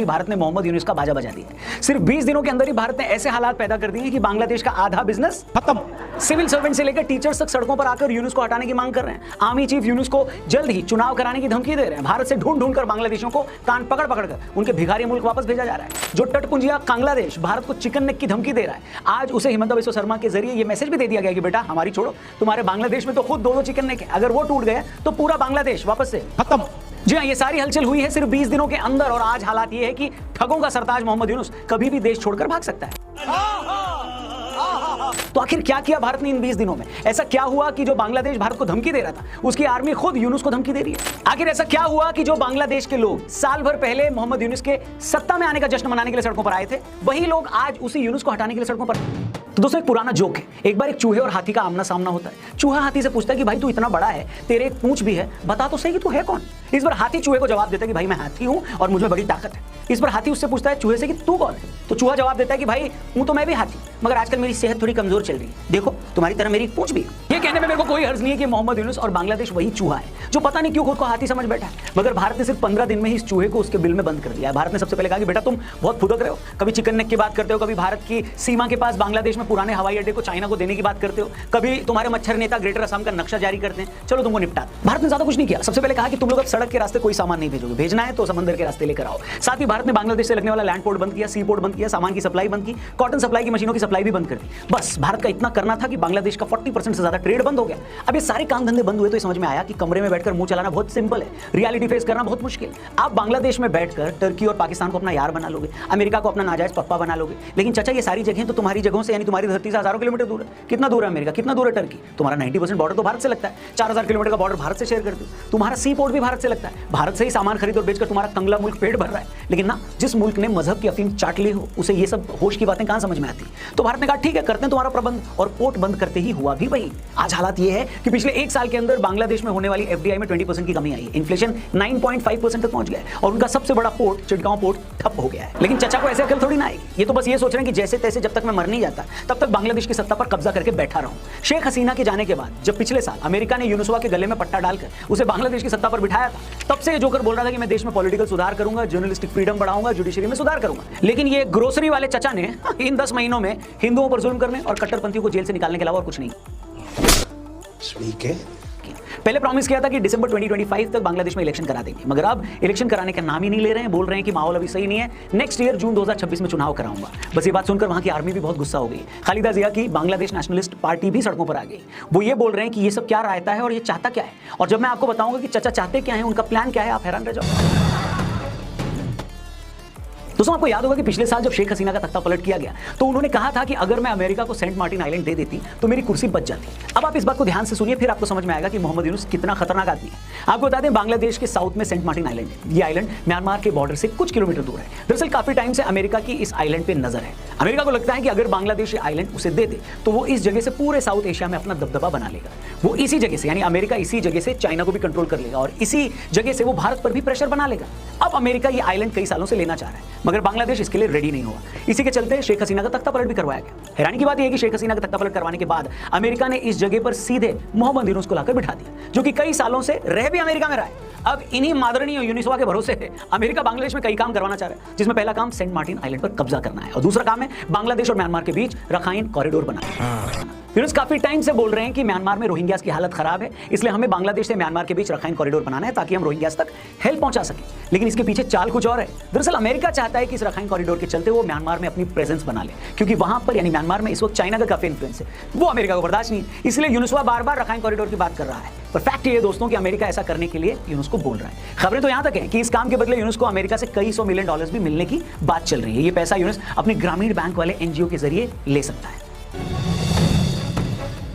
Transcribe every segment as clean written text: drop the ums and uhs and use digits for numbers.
भारत ने मोहम्मद यूनुस का बाजा बजा दिया है। सिर्फ 20 दिनों के अंदर ही भारत ने ऐसे हालात पैदा कर दिए हैं कि बांग्लादेश का आधा बिजनेस खत्म। सिविल सर्वेंट से लेकर टीचर्स तक सड़कों पर आकर यूनुस को हटाने की मांग कर रहे हैं। आर्मी चीफ यूनुस को जल्द ही चुनाव कराने की धमकी दे रहे हैं। भारत से ढूंढ कर बांग्लादेशियों को कान पकड़ कर उनके भिखारी मुल्क वापस भेजा जा रहा है। जो टटपुंजिया बांग्लादेश भारत को चिकन नेक की धमकी दे रहा है, आज उसे हिमंता बिस्वा शर्मा के जरिए यह मैसेज भी दे दिया गया कि बेटा हमारी छोड़ो, तुम्हारे बांग्लादेश में तो खुद दो चिकन नेक है, अगर वो टूट गए तो पूरा बांग्लादेश वापस से खत्म। जी हाँ, ये सारी हलचल हुई है सिर्फ 20 दिनों के अंदर और आज हालात ये है कि ठगों का सरताज मोहम्मद यूनुस कभी भी देश छोड़कर भाग सकता है। तो आखिर क्या किया भारत ने इन 20 दिनों में? ऐसा क्या हुआ कि जो बांग्लादेश भारत को धमकी दे रहा था, उसकी आर्मी खुद यूनुस को धमकी दे रही है? आखिर ऐसा क्या हुआ कि जो बांग्लादेश के लोग साल भर पहले मोहम्मद यूनुस के सत्ता में आने का जश्न मनाने के लिए सड़कों पर आए थे, वही लोग आज उसी यूनुस को हटाने के लिए सड़कों पर? तो दोस्तों, एक पुराना जोक है। एक बार एक चूहे और हाथी का आमना सामना होता है। चूहा हाथी से पूछता है कि भाई तू इतना बड़ा है, तेरे एक पूंछ भी है, बता तो सही कि तू है कौन? इस बार हाथी चूहे को जवाब देता है कि भाई मैं हाथी हूं और मुझ में बड़ी ताकत है। इस बार हाथी उससे पूछता है चूहे से कि तू कौन है? तो चूहा जवाब देता है कि भाई हूं तो मैं भी हाथी, मगर आजकल मेरी सेहत थोड़ी कमजोर चल रही है, देखो तुम्हारी तरह मेरी पूंछ भी है। ये कहने में मेरे को कोई हर्ज नहीं है कि मोहम्मद यूनुस और बांग्लादेश वही चूहा है जो पता नहीं क्यों खुद को हाथी समझ बैठा है। मगर भारत ने सिर्फ 15 दिन में ही इस चूहे को उसके बिल में बंद कर दिया है। भारत ने सबसे पहले कहा कि बेटा तुम बहुत फुदक रहे हो, कभी चिकन नेक की बात करते हो, कभी भारत की सीमा के पास बांग्लादेश में पुराने हवाई अड्डे को चाइना को देने की बात करते हो, कभी तुम्हारे मच्छर नेता ग्रेटर असम का नक्शा जारी करते हैं, चलो तुमको निपटा। भारत ने ज्यादा कुछ नहीं किया। सबसे पहले कहा कि तुम लोग अब सड़क के रास्ते कोई सामान नहीं भेजोगे, भेजना है तो समंदर के रास्ते लेकर आओ। साथ ही भारत ने बांग्लादेश से लगने वाला लैंड पोर्ट बंद किया, सी पोर्ट बंद किया, सामान की सप्लाई बंद की, कॉटन सप्लाई की मशीनों की सप्लाई भी बंद कर दी। बस भारत का इतना करना था कि बांग्लादेश का 40% से ज्यादा ट्रेड बंद हो गया। अब ये सारे काम धंधे बंद हुए तो समझ में आया कि कमरे में बैठकर मुंह चलाना बहुत सिंपल है, रियलिटी फेस करना बहुत मुश्किल। आप बांग्लादेश में बैठकर टर्की और पाकिस्तान को अपना यार बना लोगे, अमेरिका को अपना नाजायज पप्पा बना लोगे, लेकिन चाचा ये सारी जगहें तो तुम्हारी जगहों से यानी तुम्हारी धरती से हजारों किलोमीटर दूर है। कितना दूर है अमेरिका, कितना दूर है टर्की? तुम्हारा 90% बॉर्डर तो भारत से लगता है, 4000 किलोमीटर का बॉर्डर भारत से शेयर करते हो। तुम्हारा सी पोर्ट भी भारत से लगता है, भारत से ही सामान खरीद और बेचकर तुम्हारा कंगला मुल्क पेट भर रहा है। लेकिन ना, जिस मुल्क ने मजहब की अफीम चाट ली हो उसे ये सब होश की बातें कहां समझ में आती? तो भारत ने कहा ठीक है करते हैं तुम्हारा प्रबंध, और पोर्ट बंद करते ही हुआ भी वही। आज हालात ये है कि पिछले एक साल के अंदर बांग्लादेश में होने वाली एफडीआई में 20% की कमी आई है, इन्फ्लेशन 9.5% तक पहुंच गया है और उनका सबसे बड़ा पोर्ट चिटगांव पोर्ट ठप हो गया है। लेकिन चचा को ऐसे अकल थोड़ी ना आएगी, ये तो बस ये सोच रहे हैं कि जैसे तैसे जब तक मैं मर नहीं जाता तब तक बांग्लादेश की सत्ता पर कब्जा करके बैठा रहूं। शेख हसीना के जाने के बाद जब पिछले साल अमेरिका ने यूनुसवा के गले में पट्टा डालकर उसे बांग्लादेश की सत्ता पर बिठाया था, तब से ये जोकर बोल रहा था कि मैं देश में पॉलिटिकल सुधार करूंगा, जर्नलिस्टिक फ्रीडम बढ़ाऊंगा, जुडिशरी में सुधार करूंगा। लेकिन ये ग्रोसरी वाले चचा ने इन 10 महीनों में हिंदुओं पर जुल्म करने और कट्टरपंथियों को जेल से निकालने के अलावा और कुछ नहीं। पहले प्रॉमिस किया था कि दिसंबर 2025 तक बांग्लादेश में इलेक्शन करा देंगे, मगर अब इलेक्शन कराने का नाम ही नहीं ले रहे हैं। बोल रहे हैं कि माहौल अभी सही नहीं है, नेक्स्ट ईयर जून 2026 में चुनाव कराऊंगा। बस ये बात सुनकर वहां की आर्मी भी बहुत गुस्सा हो गई। खालिदा जिया की बांग्लादेश नेशनलिस्ट पार्टी भी सड़कों पर आ गई। वो ये बोल रहे हैं कि ये सब क्या रायता है और ये चाहता क्या है, और जब मैं आपको बताऊंगा कि चचा चाहते क्या है, उनका प्लान क्या है, आप हैरान रह जाओ। दोस्तों, आपको याद होगा कि पिछले साल जब शेख हसीना का तख्ता पलट किया गया तो उन्होंने कहा था कि अगर मैं अमेरिका को सेंट मार्टिन आइलैंड दे देती तो मेरी कुर्सी बच जाती। अब आप इस बात को ध्यान से सुनिए, फिर आपको समझ में आएगा कि मोहम्मद यूनुस कितना खतरनाक आदमी है। आपको बता दें, बांग्लादेश के साउथ में सेंट मार्टिन आइलैंड है। ये आइलैंड म्यांमार के बॉर्डर से कुछ किलोमीटर दूर है। दरअसल काफी टाइम से अमेरिका की इस आइलैंड पे नजर है। अमेरिका को लगता है कि अगर बांग्लादेश ये आइलैंड उसे दे दे तो वो इस जगह से पूरे साउथ एशिया में अपना दबदबा बना लेगा। वो इसी जगह से यानी अमेरिका इसी जगह से चाइना को भी कंट्रोल कर लेगा और इसी जगह से वो भारत पर भी प्रेशर बना लेगा। अब अमेरिका ये आइलैंड कई सालों से लेना चाह रहा है, मगर बांग्लादेश इसके लिए रेडी नहीं हुआ। इसी के चलते शेख हसीना का तख्ता पलट भी करवाया गया। हैरानी की बात यह है कि शेख हसीना का तख्ता पलट करवाने के बाद अमेरिका ने इस जगह पर सीधे मोहम्मद यूनुस को लाकर बिठा दिया, जो कि कई सालों से रह भी अमेरिका में रहा है। अब इन्हीं मादरनी यूनुसवा के भरोसे है अमेरिका बांग्लादेश में कई काम करवाना चाह रहा है, जिसमें पहला काम सेंट मार्टिन आइलैंड पर कब्जा करना है और दूसरा काम है बांग्लादेश और म्यांमार के बीच रखाइन कॉरिडोर बनाना। यूनुस काफी टाइम से बोल रहे हैं कि म्यांमार में रोहिंग्यास की हालत खराब है, इसलिए हमें बांग्लादेश से म्यांमार के बीच रखाइन कॉरिडोर बनाना है ताकि हम रोहिंग्यास तक हेल्प पहुंचा सकें। लेकिन इसके पीछे चाल कुछ और है। दरअसल अमेरिका चाहता है कि इस रखाइन कॉरिडोर के चलते वो म्यांमार में अपनी प्रेजेंस बना ले, क्योंकि वहां पर यानी म्यांमार में इस वक्त चाइना का काफी इन्फ्लुएंस है, वो अमेरिका को बर्दाश्त नहीं, इसलिए यूनुसवा बार बार रखाइन कॉरिडोर की बात कर रहा है। पर फैक्ट ये है दोस्तों कि अमेरिका ऐसा करने के लिए यूनुस को बोल रहा है। खबरें तो यहां तक है कि इस काम के बदले यूनुस को अमेरिका से कई $100 मिलियन भी मिलने की बात चल रही है। ये पैसा यूनुस अपने ग्रामीण बैंक वाले एनजीओ के जरिए ले सकता है।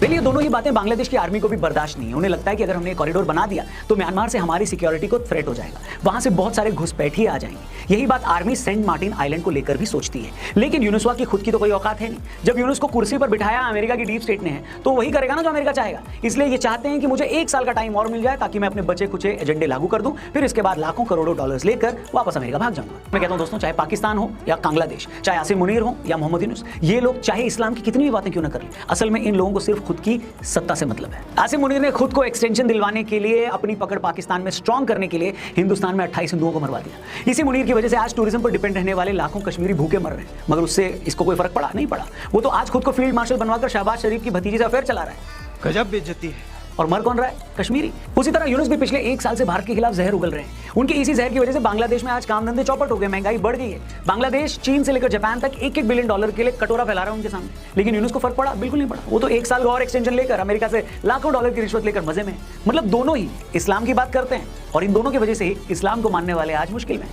पहले ये दोनों ही बातें बांग्लादेश की आर्मी को भी बर्दाश्त नहीं है। उन्हें लगता है कि अगर हमने कॉरिडोर बना दिया तो म्यांमार से हमारी सिक्योरिटी को थ्रेट हो जाएगा, वहां से बहुत सारे घुसपैठिए आ जाएंगे। यही बात आर्मी सेंट मार्टिन आइलैंड को लेकर भी सोचती है। लेकिन यूनुसवा की खुद की तो कोई औकात है नहीं। जब यूनुस को कुर्सी पर बिठाया अमेरिका की डीप स्टेट ने है तो वही करेगा ना जो अमेरिका चाहेगा। इसलिए ये चाहते हैं कि मुझे 1 साल का टाइम और मिल जाए ताकि मैं अपने बचे कुचे एजेंडे लागू कर दूं, फिर इसके बाद लाखों करोड़ों डॉलर्स लेकर वापस अमेरिका भाग जाऊंगा। मैं कहता हूं दोस्तों, चाहे पाकिस्तान हो या बांग्लादेश, चाहे आसिम मुनीर हो या मोहम्मद यूनुस, ये लोग चाहे इस्लाम की कितनी भी बातें क्यों न कर ले, असल में इन लोगों को सिर्फ खुद की सत्ता से मतलब है। आसिम मुनीर ने खुद को एक्सटेंशन दिलवाने के लिए, अपनी पकड़ पाकिस्तान में स्ट्रांग करने के लिए हिंदुस्तान में 28 हिंदुओं को मरवा दिया। इसी मुनीर की वजह से आज टूरिज्म पर डिपेंड रहने वाले लाखों कश्मीरी भूखे मर रहे हैं, मगर उससे इसको कोई फर्क पड़ा नहीं पड़ा। वो तो आज खुद को फील्ड मार्शल बनवाकर शहबाज शरीफ की भतीजी से अफेयर चला रहा है। गजब बेइज्जती है। और मर कौन रहा है? कश्मीरी। उसी तरह यूनुस भी पिछले 1 साल से भारत के खिलाफ जहर उगल रहे हैं। उनकी इसी जहर की वजह से बांग्लादेश में आज काम धंधे चौपट हो गए, महंगाई बढ़ गई है। बांग्लादेश चीन से लेकर जापान तक $1-1 बिलियन के लिए कटोरा फैला रहा है उनके सामने, लेकिन यूनुस को फर्क पड़ा? बिल्कुल नहीं पड़ा। वो तो 1 साल का और एक्सटेंशन लेकर अमेरिका से लाखों डॉलर की रिश्वत लेकर मजे में। मतलब दोनों ही इस्लाम की बात करते हैं और इन दोनों की वजह से ही इस्लाम को मानने वाले आज मुश्किल में।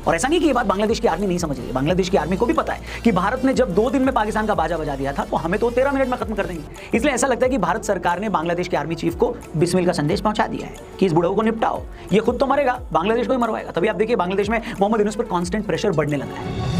और ऐसा नहीं कि ये बात बांग्लादेश की आर्मी नहीं समझ रही है। बांग्लादेश की आर्मी को भी पता है कि भारत ने जब 2 दिन में पाकिस्तान का बाजा बजा दिया था तो हमें तो 13 मिनट में खत्म कर देंगे। इसलिए ऐसा लगता है कि भारत सरकार ने बांग्लादेश के आर्मी चीफ को बिस्मिल का संदेश पहुंचा दिया है कि इस बुढ़ऊ को निपटाओ, ये खुद तो मरेगा, बांग्लादेश को ही मरवाएगा। तभी आप देखिए बांग्लादेश में मोहम्मद यूनुस पर कांस्टेंट प्रेशर बढ़ने लगा है।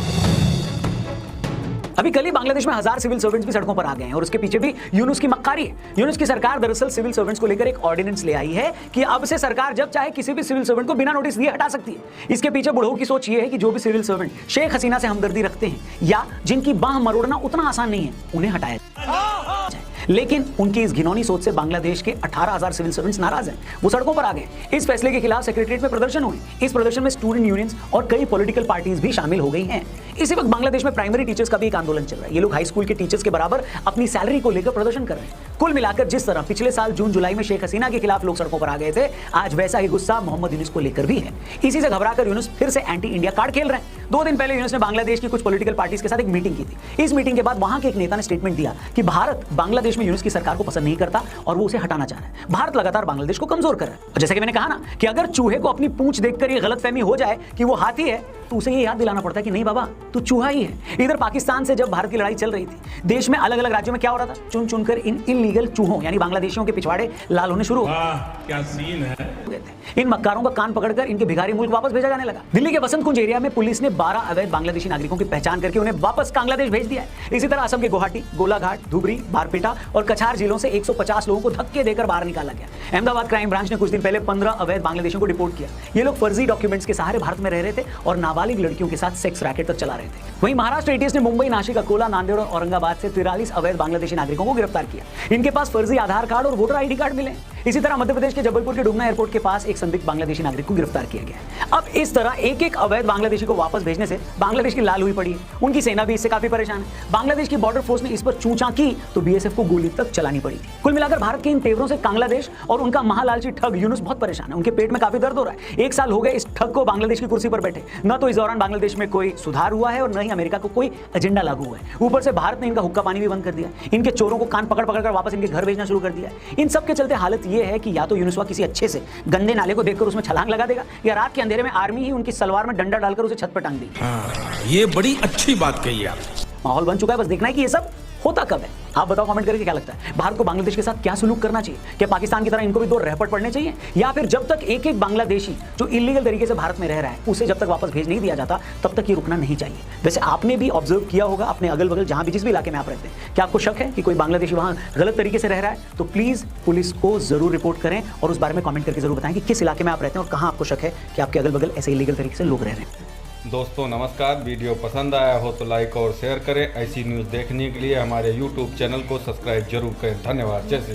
अभी कल ही बांग्लादेश में 1000 सिविल सर्वेंट्स भी सड़कों पर आ गए हैं और उसके पीछे भी यूनुस की मक्कारी है। यूनुस की सरकार दरअसल सिविल सर्वेंट्स को लेकर एक ऑर्डिनेंस ले आई है कि अब से सरकार जब चाहे किसी भी सिविल सर्वेंट को बिना नोटिस दिए हटा सकती है। इसके पीछे बुढ़ऊ की सोच ये है कि जो भी सिविल सर्वेंट शेख हसीना से हमदर्दी रखते हैं या जिनकी बाह मरोड़ना उतना आसान नहीं है, उन्हें हटाया जाए। लेकिन उनकी इस घिनौनी सोच से बांग्लादेश के 18,000 सिविल सर्वेंट्स नाराज हैं। वो सड़कों पर आ गए। इस फैसले के खिलाफ सेक्रेटरीट में प्रदर्शन हुए। इस प्रदर्शन में स्टूडेंट यूनियंस और कई पॉलिटिकल पार्टीज भी शामिल हो गई हैं। इसी वक्त बांग्लादेश में प्राइमरी टीचर्स का भी एक आंदोलन चल रहा है। ये लोग हाई स्कूल के टीचर्स के बराबर अपनी सैलरी को लेकर प्रदर्शन कर रहे हैं। कुल मिलाकर जिस तरह पिछले साल जून जुलाई में शेख हसीना के खिलाफ लोग सड़कों पर आ गए थे, आज वैसा ही गुस्सा मोहम्मद यूनुस को लेकर भी है। इसी से घबराकर यूनुस फिर से एंटी इंडिया कार्ड खेल रहे हैं। 2 दिन पहले यूनुस ने बांग्लादेश की कुछ पॉलिटिकल पार्टीज के साथ एक मीटिंग की थी। इस मीटिंग के बाद वहां के एक नेता ने स्टेटमेंट दिया कि भारत बांग्लादेश में यूनुस की सरकार को पसंद नहीं करता और वो उसे हटाना चाह रहा है। भारत लगातार बांग्लादेश को कमजोर कर रहा है। और जैसे कि मैंने कहा ना कि अगर चूहे को अपनी पूंछ देखकर ये गलतफहमी हो जाए कि वो हाथी है, तो उसे ये याद दिलाना पड़ता है कि नहीं बाबा, तू चूहा ही है। इधर पाकिस्तान से जब भारत की लड़ाई चल रही थी, देश में अलग अलग राज्यों में क्या हो रहा था? चुन चुनकर इन इलीगल चूहों यानी बांग्लादेशियों के पिछवाड़े लाल होने शुरू हो गए। क्या सीन है। इन मक्कारों का कान पकड़कर इनके भिखारी मुल्क वापस भेजा जाने लगा। दिल्ली के बसंत कुंज एरिया में पुलिस ने 12 अवैध बांग्लादेशी नागरिकों की पहचान करके उन्हें वापस बांग्लादेश भेज दिया है। इसी तरह असम के गुवाहाटी, गोलाघाट, धुबरी, बारपेटा और कछार जिलों से 150 लोगों को धक्के देकर बाहर निकाला गया। अहमदाबाद क्राइम ब्रांच ने कुछ दिन पहले 15 अवैध बांग्लादेशियों को डिपोर्ट किया। ये लोग फर्जी डॉक्यूमेंट्स के सहारे भारत में रह रहे थे और नाबालिग लड़कियों के साथ सेक्स रैकेट तक चला रहे थे। वहीं महाराष्ट्र एटीएस ने मुंबई, नासिक, अकोला, नांदेड़ और औरंगाबाद से 43 अवैध बांग्लादेशी नागरिकों को गिरफ्तार किया। इनके पास फर्जी आधार कार्ड और वोटर आईडी कार्ड मिले। इसी तरह मध्य प्रदेश के जबलपुर के डुमना एयरपोर्ट के पास एक संदिग्ध बांग्लादेशी नागरिक को गिरफ्तार किया गया। अब इस तरह एक-एक अवैध बांग्लादेशी को वापस भेजने से बांग्लादेश की लाल हुई पड़ी है। उनकी सेना भी इससे काफी परेशान है। बांग्लादेश की बॉर्डर फोर्स ने इस पर चूंचा की तो बीएसएफ को गोली तक चलानी पड़ी थी। कुल मिलाकर भारत के इन तेवरों से बांग्लादेश और उनका महालालची ठग यूनुस बहुत परेशान है। उनके पेट में काफी दर्द हो रहा है। 1 साल हो गए इस ठग को बांग्लादेश की कुर्सी पर बैठे। न तो इस दौरान बांग्लादेश में कोई सुधार हुआ है और न ही अमेरिका को कोई एजेंडा लागू हुआ है। ऊपर से भारत ने इनका हुक्का पानी भी बंद कर दिया। इनके चोरों को कान पकड़ पकड़ कर वापस इनके घर भेजना शुरू कर दिया है। इन सब के चलते हालत यह है कि या तो यूनुसवा किसी अच्छे से गंदे नाले को देखकर उसमें छलांग लगा देगा या रात के अंधेरे में आर्मी ही उनकी सलवार में डंडा डालकर उसे छत पर टांग देगी। ये बड़ी अच्छी बात कही आप। माहौल बन चुका है, बस देखना है कि ये सब होता कब है। आप बताओ कमेंट करके क्या लगता है, भारत को बांग्लादेश के साथ क्या सुलूक करना चाहिए? क्या पाकिस्तान की तरह इनको भी 2 रहपट पड़ने चाहिए, या फिर जब तक एक-एक बांग्लादेशी जो इलीगल तरीके से भारत में रह रहा है उसे जब तक वापस भेज नहीं दिया जाता तब तक ये रुकना नहीं चाहिए? वैसे आपने भी ऑब्जर्व किया होगा अपने अगल बगल जहां भी जिस भी इलाके में आप रहते हैं, क्या आपको शक है कि कोई बांग्लादेशी वहां गलत तरीके से रह रहा है? तो प्लीज पुलिस को जरूर रिपोर्ट करें और उस बारे में कमेंट करके जरूर बताएं कि किस इलाके में आप रहते हैं और कहां आपको शक है कि आपके अगल बगल ऐसे इलीगल तरीके से लोग रह रहे हैं। दोस्तों नमस्कार, वीडियो पसंद आया हो तो लाइक और शेयर करें। ऐसी न्यूज़ देखने के लिए हमारे YouTube चैनल को सब्सक्राइब जरूर करें। धन्यवाद। जय श्री